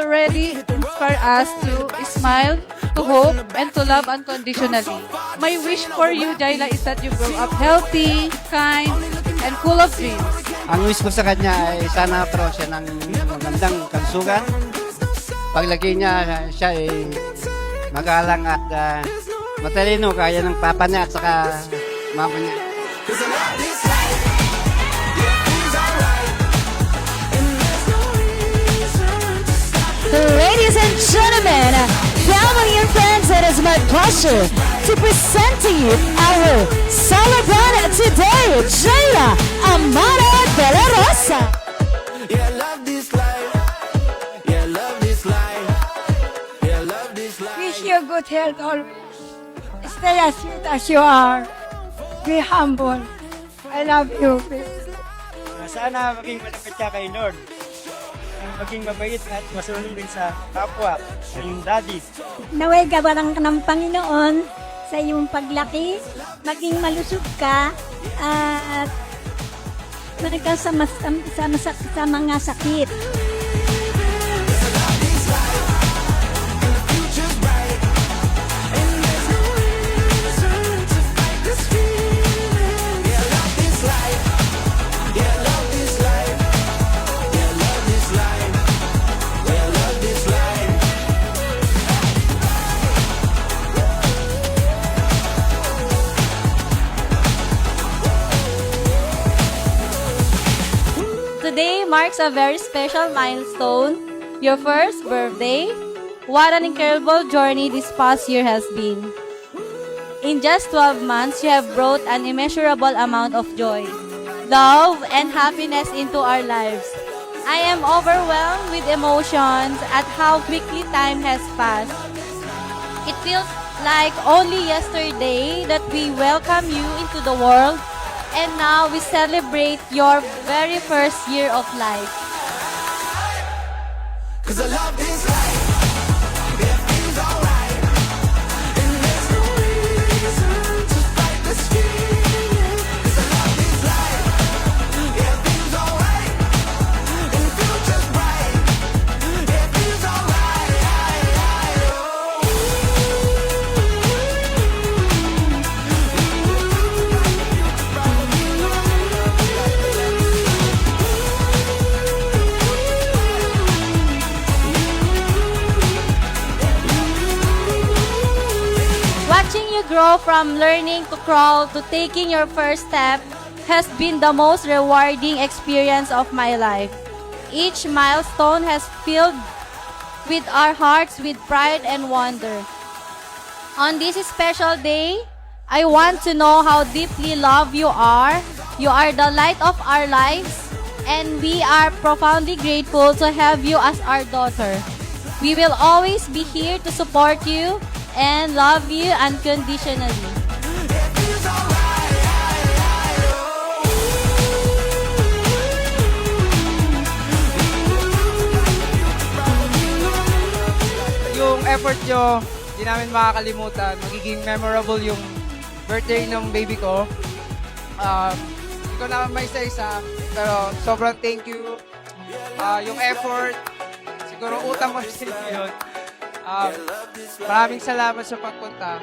already inspire us to smile, to hope, and to love unconditionally. My wish for you, Jaila, is that you grow up healthy, kind, and full of dreams. Ang wish ko sa kanya ay sana pro siya ng magandang kalusugan. Paglaki niya, siya ay magalang at matalino kaya ng papa niya at saka mama niya. Ladies and gentlemen, family and friends, it is my pleasure to present to you our celebrant today, Jaya Amara de la Rosa. Yeah, love this life. Yeah, love this life. Yeah, love this life. Wish you good health always. Stay as sweet as you are. Be humble. I love you. Sana maging malapit ka kay Lord. Maging mabait at masunod din sa kapwa, sa iyong daddy. Naway gawaran ka ng Panginoon sa iyong paglaki, maging malusog ka, at magkasama sa mga sakit. Today marks a very special milestone, your first birthday. What an incredible journey this past year has been. In just 12 months, you have brought an immeasurable amount of joy, love, and happiness into our lives. I am overwhelmed with emotions at how quickly time has passed. It feels like only yesterday that we welcome you into the world, and now we celebrate your very first year of life. 'Cause I love this life. Yeah, feels alright. And there's no reason to fight this feeling. 'Cause I love this life. Yeah, feels alright. And the future's bright. Yeah, feels alright. Watching you grow from learning to crawl to taking your first step has been the most rewarding experience of my life. Each milestone has filled with our hearts with pride and wonder. On this special day, I want to know how deeply loved you are. You are the light of our lives, and we are profoundly grateful to have you as our daughter. We will always be here to support you and love you unconditionally. Yung effort nyo, di namin makakalimutan. Magiging memorable yung birthday ng baby ko. Hindi ko naman may isa-isa, pero sobrang thank you. Yung effort, siguro utang mo sa inyo yun. Maraming salamat sa pagpunta.